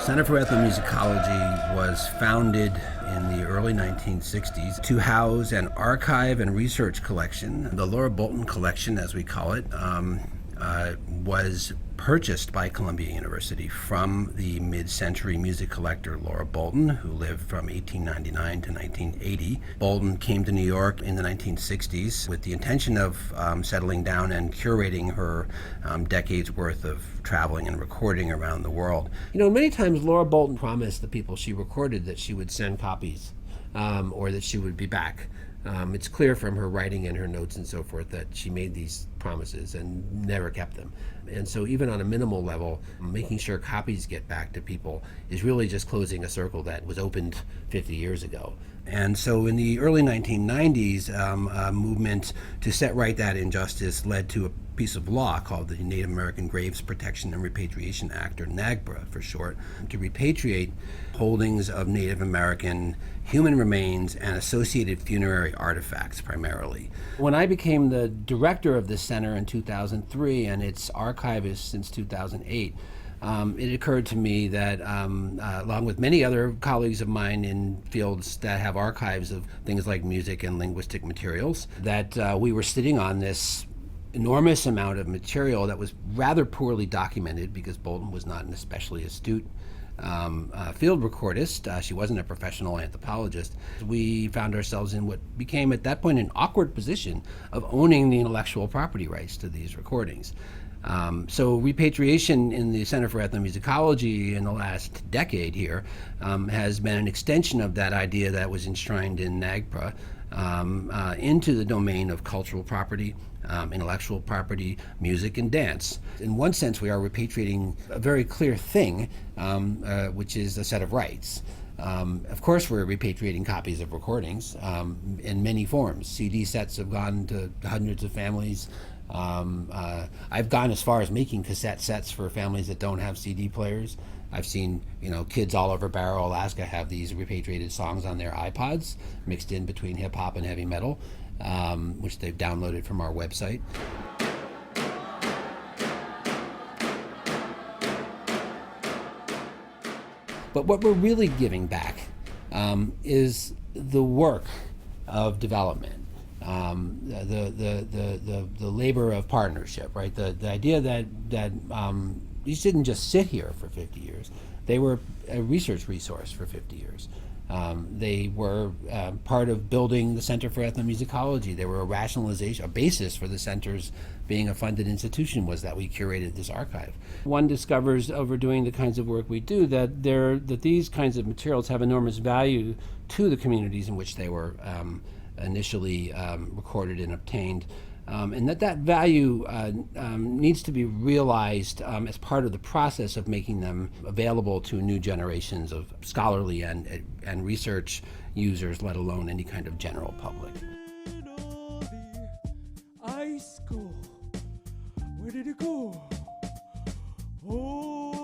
Center for Ethnomusicology was founded in the early 1960s to house an archive and research collection. The Laura Bolton collection, as we call it, was purchased by Columbia University from the mid-century music collector Laura Bolton, who lived from 1899 to 1980. Bolton came to New York in the 1960s with the intention of settling down and curating her decades worth of traveling and recording around the world. You know, many times Laura Bolton promised the people she recorded that she would send copies or that she would be back. It's clear from her writing and her notes and so forth that she made these promises and never kept them. And so even on a minimal level, making sure copies get back to people is really just closing a circle that was opened 50 years ago. And so in the early 1990s, a movement to set right that injustice led to a piece of law called the Native American Graves Protection and Repatriation Act, or NAGPRA for short, to repatriate holdings of Native American human remains and associated funerary artifacts primarily. When I became the director of this center in 2003 and its archivist since 2008, it occurred to me that, along with many other colleagues of mine in fields that have archives of things like music and linguistic materials, that we were sitting on this enormous amount of material that was rather poorly documented because Bolton was not an especially astute field recordist. She wasn't a professional anthropologist. We found ourselves in what became at that point an awkward position of owning the intellectual property rights to these recordings. So repatriation in the Center for Ethnomusicology in the last decade here has been an extension of that idea that was enshrined in NAGPRA into the domain of cultural property, intellectual property, music, and dance. In one sense, we are repatriating a very clear thing, which is a set of rights. Of course, we're repatriating copies of recordings in many forms. CD sets have gone to hundreds of families. I've gone as far as making cassette sets for families that don't have CD players. I've seen, kids all over Barrow, Alaska have these repatriated songs on their iPods mixed in between hip hop and heavy metal, which they've downloaded from our website. But what we're really giving back is the work of development. The labor of partnership, right? The idea that these didn't just sit here for 50 years. They were a research resource for 50 years. They were part of building the Center for Ethnomusicology. They were a rationalization, a basis for the center's being a funded institution was that we curated this archive. One discovers over doing the kinds of work we do that these kinds of materials have enormous value to the communities in which they were initially recorded and obtained, and that value needs to be realized as part of the process of making them available to new generations of scholarly and research users, let alone any kind of general public. Where did it go? Oh.